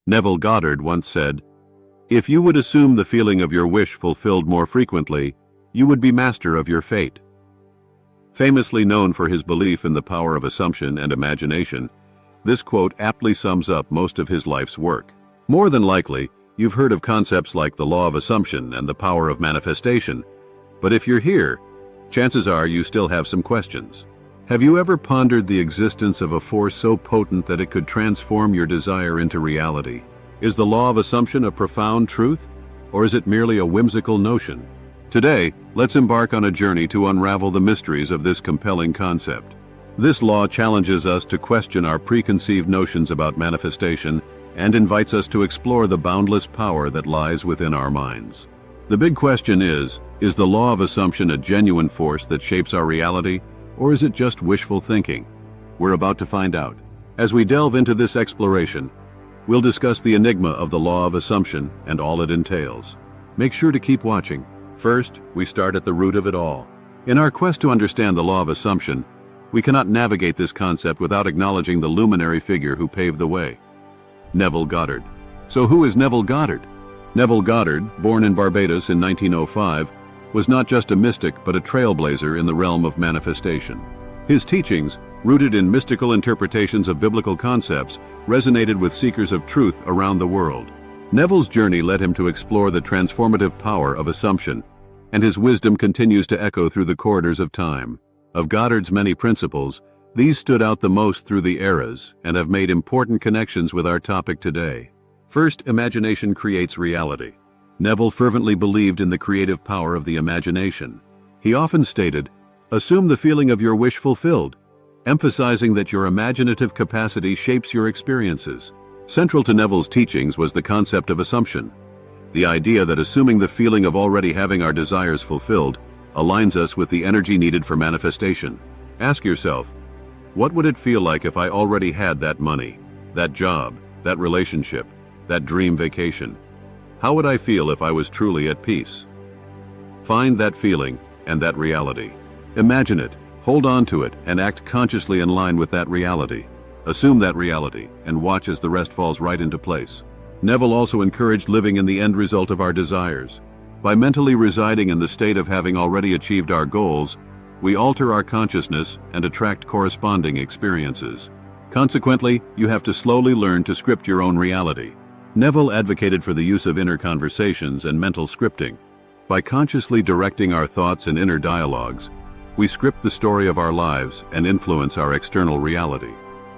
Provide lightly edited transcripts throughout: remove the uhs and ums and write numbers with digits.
Neville Goddard once said, "If you would assume the feeling of your wish fulfilled more frequently, you would be master of your fate." Famously known for his belief in the power of assumption and imagination, this quote aptly sums up most of his life's work. More than likely, you've heard of concepts like the law of assumption and the power of manifestation, but if you're here, chances are you still have some questions. Have you ever pondered the existence of a force so potent that it could transform your desire into reality? Is the law of assumption a profound truth, or is it merely a whimsical notion? Today, let's embark on a journey to unravel the mysteries of this compelling concept. This law challenges us to question our preconceived notions about manifestation and invites us to explore the boundless power that lies within our minds. The big question is the law of assumption a genuine force that shapes our reality, or is it just wishful thinking? We're about to find out. As we delve into this exploration, we'll discuss the enigma of the law of assumption and all it entails. Make sure to keep watching. First, we start at the root of it all. In our quest to understand the law of assumption, we cannot navigate this concept without acknowledging the luminary figure who paved the way: Neville Goddard. So who is Neville Goddard? Neville Goddard, born in Barbados in 1905, was not just a mystic but a trailblazer in the realm of manifestation. His teachings, rooted in mystical interpretations of biblical concepts, resonated with seekers of truth around the world. Neville's journey led him to explore the transformative power of assumption, and his wisdom continues to echo through the corridors of time. Of Goddard's many principles, these stood out the most through the eras and have made important connections with our topic today. First, imagination creates reality. Neville fervently believed in the creative power of the imagination. He often stated, "Assume the feeling of your wish fulfilled," emphasizing that your imaginative capacity shapes your experiences. Central to Neville's teachings was the concept of assumption, the idea that assuming the feeling of already having our desires fulfilled aligns us with the energy needed for manifestation. Ask yourself, what would it feel like if I already had that money, that job, that relationship, that dream vacation? How would I feel if I was truly at peace? Find that feeling and that reality. Imagine it, hold on to it, and act consciously in line with that reality. Assume that reality, and watch as the rest falls right into place. Neville also encouraged living in the end result of our desires. By mentally residing in the state of having already achieved our goals, we alter our consciousness and attract corresponding experiences. Consequently, you have to slowly learn to script your own reality. Neville advocated for the use of inner conversations and mental scripting. By consciously directing our thoughts and inner dialogues, we script the story of our lives and influence our external reality.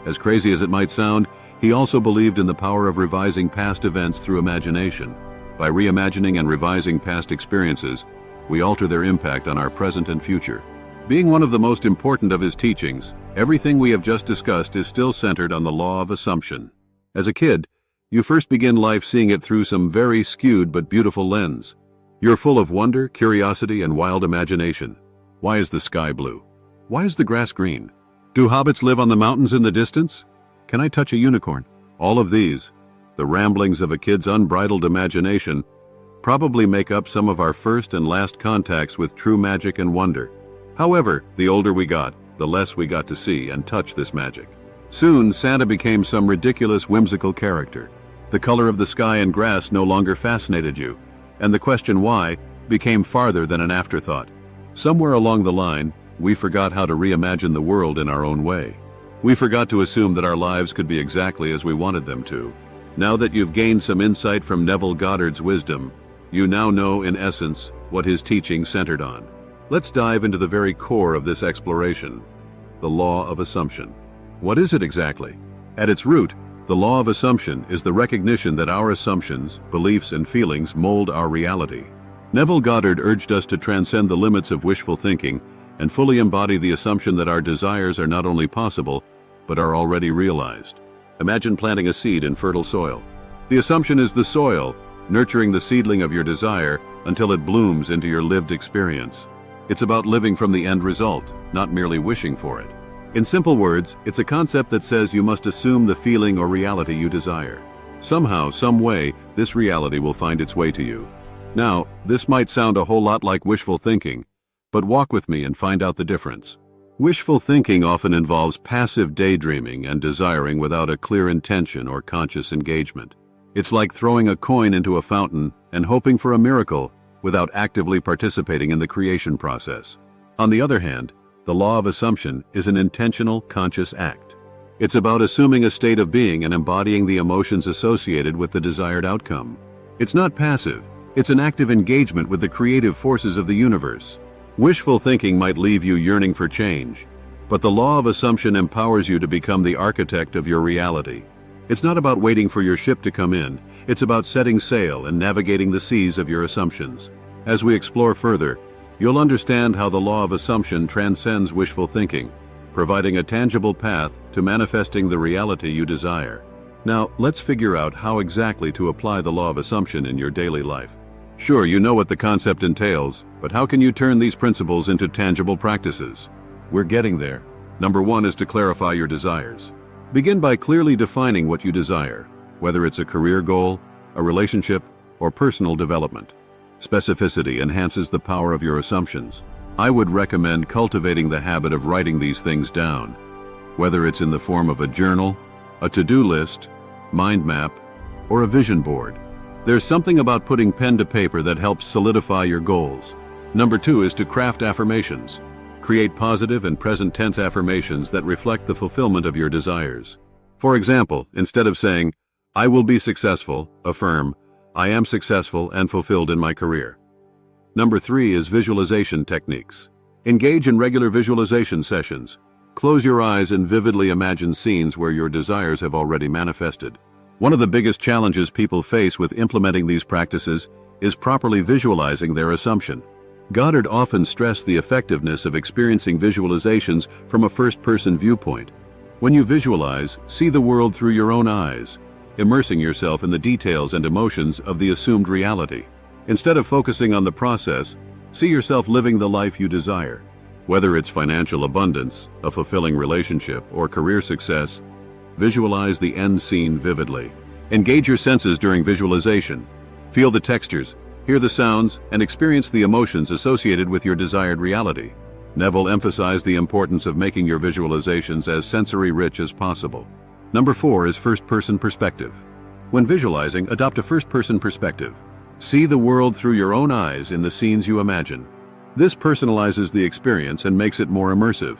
As crazy as it might sound, he also believed in the power of revising past events through imagination. By reimagining and revising past experiences, we alter their impact on our present and future. Being one of the most important of his teachings, everything we have just discussed is still centered on the law of assumption. As a kid, you first begin life seeing it through some very skewed but beautiful lens. You're full of wonder, curiosity, and wild imagination. Why is the sky blue? Why is the grass green? Do hobbits live on the mountains in the distance? Can I touch a unicorn? All of these, the ramblings of a kid's unbridled imagination, probably make up some of our first and last contacts with true magic and wonder. However, the older we got, the less we got to see and touch this magic. Soon, Santa became some ridiculous, whimsical character. The color of the sky and grass no longer fascinated you, and the question why became farther than an afterthought. Somewhere along the line, we forgot how to reimagine the world in our own way. We forgot to assume that our lives could be exactly as we wanted them to. Now that you've gained some insight from Neville Goddard's wisdom, you now know, in essence, what his teaching centered on. Let's dive into the very core of this exploration, the law of assumption. What is it exactly? At its root, the law of assumption is the recognition that our assumptions, beliefs, and feelings mold our reality. Neville Goddard urged us to transcend the limits of wishful thinking and fully embody the assumption that our desires are not only possible, but are already realized. Imagine planting a seed in fertile soil. The assumption is the soil, nurturing the seedling of your desire until it blooms into your lived experience. It's about living from the end result, not merely wishing for it. In simple words, it's a concept that says you must assume the feeling or reality you desire. Somehow, some way, this reality will find its way to you. Now, this might sound a whole lot like wishful thinking, but walk with me and find out the difference. Wishful thinking often involves passive daydreaming and desiring without a clear intention or conscious engagement. It's like throwing a coin into a fountain and hoping for a miracle without actively participating in the creation process. On the other hand, the law of assumption is an intentional, conscious act. It's about assuming a state of being and embodying the emotions associated with the desired outcome. It's not passive, it's an active engagement with the creative forces of the universe. Wishful thinking might leave you yearning for change, but the law of assumption empowers you to become the architect of your reality. It's not about waiting for your ship to come in, it's about setting sail and navigating the seas of your assumptions. As we explore further, you'll understand how the law of assumption transcends wishful thinking, providing a tangible path to manifesting the reality you desire. Now, let's figure out how exactly to apply the law of assumption in your daily life. Sure, you know what the concept entails, but how can you turn these principles into tangible practices? We're getting there. Number 1 is to clarify your desires. Begin by clearly defining what you desire, whether it's a career goal, a relationship, or personal development. Specificity enhances the power of your assumptions. I would recommend cultivating the habit of writing these things down, whether it's in the form of a journal, a to-do list, mind map, or a vision board. There's something about putting pen to paper that helps solidify your goals. Number 2 is to craft affirmations. Create positive and present tense affirmations that reflect the fulfillment of your desires. For example, instead of saying, "I will be successful," affirm, "I am successful and fulfilled in my career." Number 3 is visualization techniques. Engage in regular visualization sessions. Close your eyes and vividly imagine scenes where your desires have already manifested. One of the biggest challenges people face with implementing these practices is properly visualizing their assumption. Goddard often stressed the effectiveness of experiencing visualizations from a first-person viewpoint. When you visualize, see the world through your own eyes, immersing yourself in the details and emotions of the assumed reality. Instead of focusing on the process, see yourself living the life you desire. Whether it's financial abundance, a fulfilling relationship, or career success, visualize the end scene vividly. Engage your senses during visualization. Feel the textures, hear the sounds, and experience the emotions associated with your desired reality. Neville emphasized the importance of making your visualizations as sensory-rich as possible. Number 4 is first-person perspective. When visualizing, adopt a first-person perspective. See the world through your own eyes in the scenes you imagine. This personalizes the experience and makes it more immersive.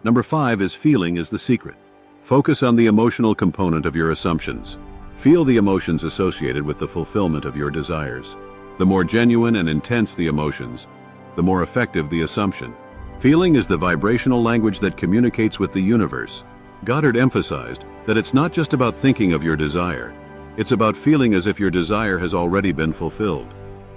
Number 5 is feeling is the secret. Focus on the emotional component of your assumptions. Feel the emotions associated with the fulfillment of your desires. The more genuine and intense the emotions, the more effective the assumption. Feeling is the vibrational language that communicates with the universe. Goddard emphasized that it's not just about thinking of your desire, it's about feeling as if your desire has already been fulfilled.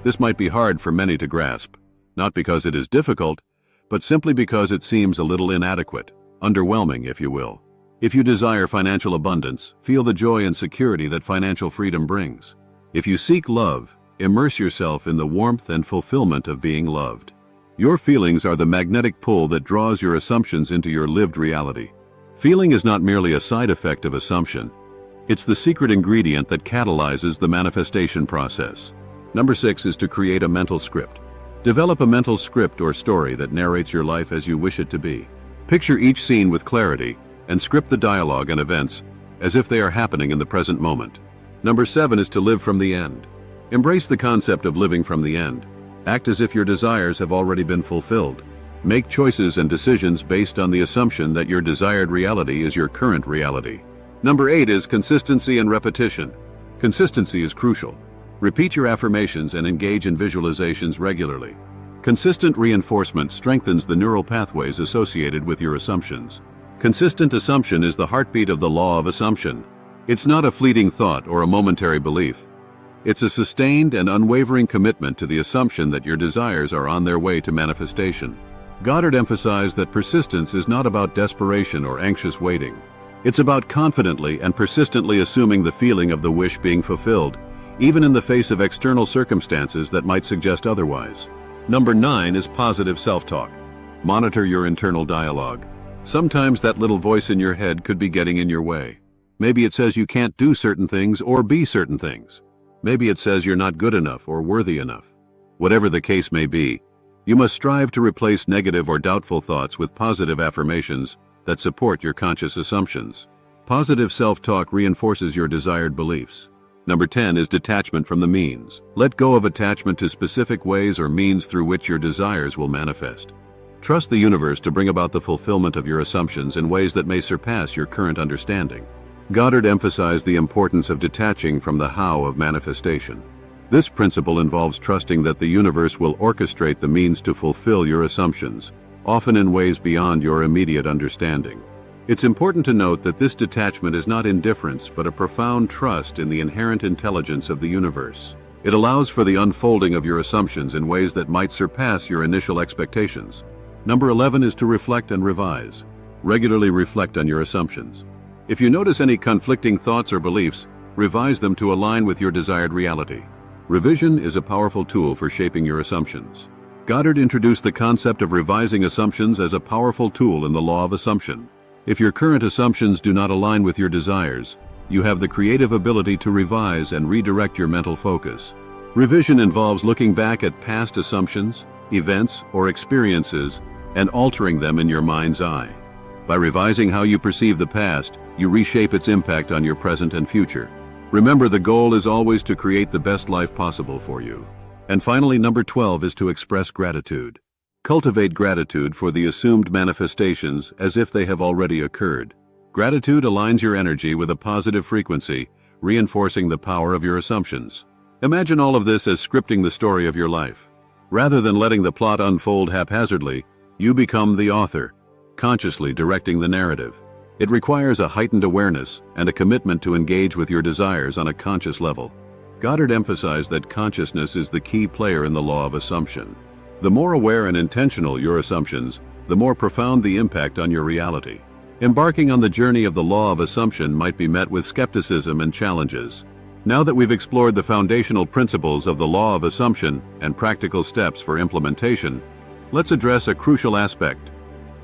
This might be hard for many to grasp, not because it is difficult, but simply because it seems a little inadequate, underwhelming, if you will. If you desire financial abundance, feel the joy and security that financial freedom brings. If you seek love, immerse yourself in the warmth and fulfillment of being loved. Your feelings are the magnetic pull that draws your assumptions into your lived reality. Feeling is not merely a side effect of assumption. It's the secret ingredient that catalyzes the manifestation process. Number 6 is to create a mental script. Develop a mental script or story that narrates your life as you wish it to be. Picture each scene with clarity and script the dialogue and events as if they are happening in the present moment. Number 7 is to live from the end. Embrace the concept of living from the end. Act as if your desires have already been fulfilled. Make choices and decisions based on the assumption that your desired reality is your current reality. Number 8 is consistency and repetition. Consistency is crucial. Repeat your affirmations and engage in visualizations regularly. Consistent reinforcement strengthens the neural pathways associated with your assumptions. Consistent assumption is the heartbeat of the law of assumption. It's not a fleeting thought or a momentary belief. It's a sustained and unwavering commitment to the assumption that your desires are on their way to manifestation. Goddard emphasized that persistence is not about desperation or anxious waiting. It's about confidently and persistently assuming the feeling of the wish being fulfilled, even in the face of external circumstances that might suggest otherwise. Number 9 is positive self-talk. Monitor your internal dialogue. Sometimes that little voice in your head could be getting in your way. Maybe it says you can't do certain things or be certain things. Maybe it says you're not good enough or worthy enough. Whatever the case may be, you must strive to replace negative or doubtful thoughts with positive affirmations that support your conscious assumptions. Positive self-talk reinforces your desired beliefs. Number 10 is detachment from the means. Let go of attachment to specific ways or means through which your desires will manifest. Trust the universe to bring about the fulfillment of your assumptions in ways that may surpass your current understanding. Goddard emphasized the importance of detaching from the how of manifestation. This principle involves trusting that the universe will orchestrate the means to fulfill your assumptions, often in ways beyond your immediate understanding. It's important to note that this detachment is not indifference but a profound trust in the inherent intelligence of the universe. It allows for the unfolding of your assumptions in ways that might surpass your initial expectations. Number 11 is to reflect and revise. Regularly reflect on your assumptions. If you notice any conflicting thoughts or beliefs, revise them to align with your desired reality. Revision is a powerful tool for shaping your assumptions. Goddard introduced the concept of revising assumptions as a powerful tool in the law of assumption. If your current assumptions do not align with your desires, you have the creative ability to revise and redirect your mental focus. Revision involves looking back at past assumptions, events, or experiences and altering them in your mind's eye. By revising how you perceive the past, you reshape its impact on your present and future. Remember, the goal is always to create the best life possible for you. And finally, number 12 is to express gratitude. Cultivate gratitude for the assumed manifestations as if they have already occurred. Gratitude aligns your energy with a positive frequency, reinforcing the power of your assumptions. Imagine all of this as scripting the story of your life. Rather than letting the plot unfold haphazardly, you become the author, consciously directing the narrative. It requires a heightened awareness and a commitment to engage with your desires on a conscious level. Goddard emphasized that consciousness is the key player in the law of assumption. The more aware and intentional your assumptions, the more profound the impact on your reality. Embarking on the journey of the law of assumption might be met with skepticism and challenges. Now that we've explored the foundational principles of the law of assumption and practical steps for implementation, let's address a crucial aspect: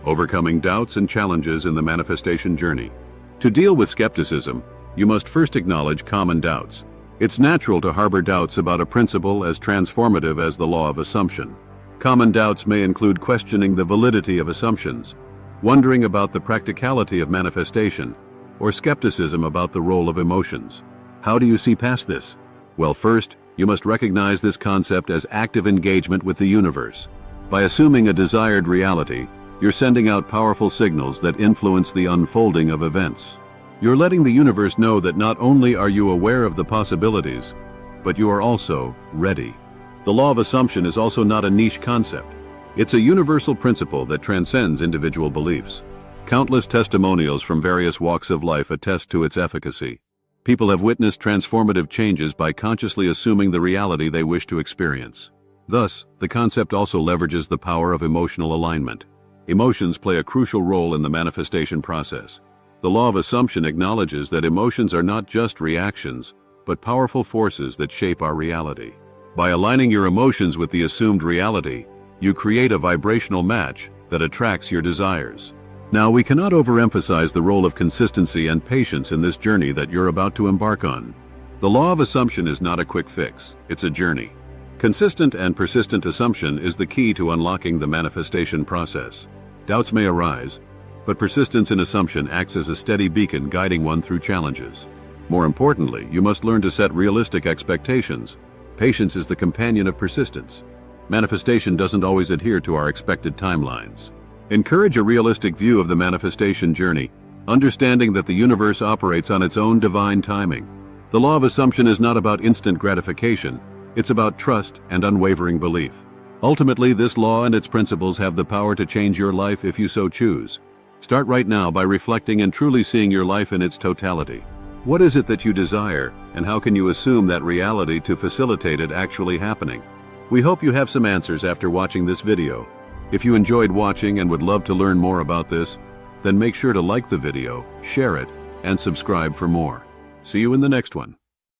overcoming doubts and challenges in the manifestation journey. To deal with skepticism, you must first acknowledge common doubts. It's natural to harbor doubts about a principle as transformative as the law of assumption. Common doubts may include questioning the validity of assumptions, wondering about the practicality of manifestation, or skepticism about the role of emotions. How do you see past this? Well, first, you must recognize this concept as active engagement with the universe. By assuming a desired reality, you're sending out powerful signals that influence the unfolding of events. You're letting the universe know that not only are you aware of the possibilities, but you are also ready. The law of assumption is also not a niche concept. It's a universal principle that transcends individual beliefs. Countless testimonials from various walks of life attest to its efficacy. People have witnessed transformative changes by consciously assuming the reality they wish to experience. Thus, the concept also leverages the power of emotional alignment. Emotions play a crucial role in the manifestation process. The law of assumption acknowledges that emotions are not just reactions, but powerful forces that shape our reality. By aligning your emotions with the assumed reality, you create a vibrational match that attracts your desires. Now, we cannot overemphasize the role of consistency and patience in this journey that you're about to embark on. The law of assumption is not a quick fix, it's a journey. Consistent and persistent assumption is the key to unlocking the manifestation process. Doubts may arise, but persistence in assumption acts as a steady beacon guiding one through challenges. More importantly, you must learn to set realistic expectations. Patience is the companion of persistence. Manifestation doesn't always adhere to our expected timelines. Encourage a realistic view of the manifestation journey, understanding that the universe operates on its own divine timing. The law of assumption is not about instant gratification, it's about trust and unwavering belief. Ultimately, this law and its principles have the power to change your life if you so choose. Start right now by reflecting and truly seeing your life in its totality. What is it that you desire, and how can you assume that reality to facilitate it actually happening? We hope you have some answers after watching this video. If you enjoyed watching and would love to learn more about this, then make sure to like the video, share it, and subscribe for more. See you in the next one.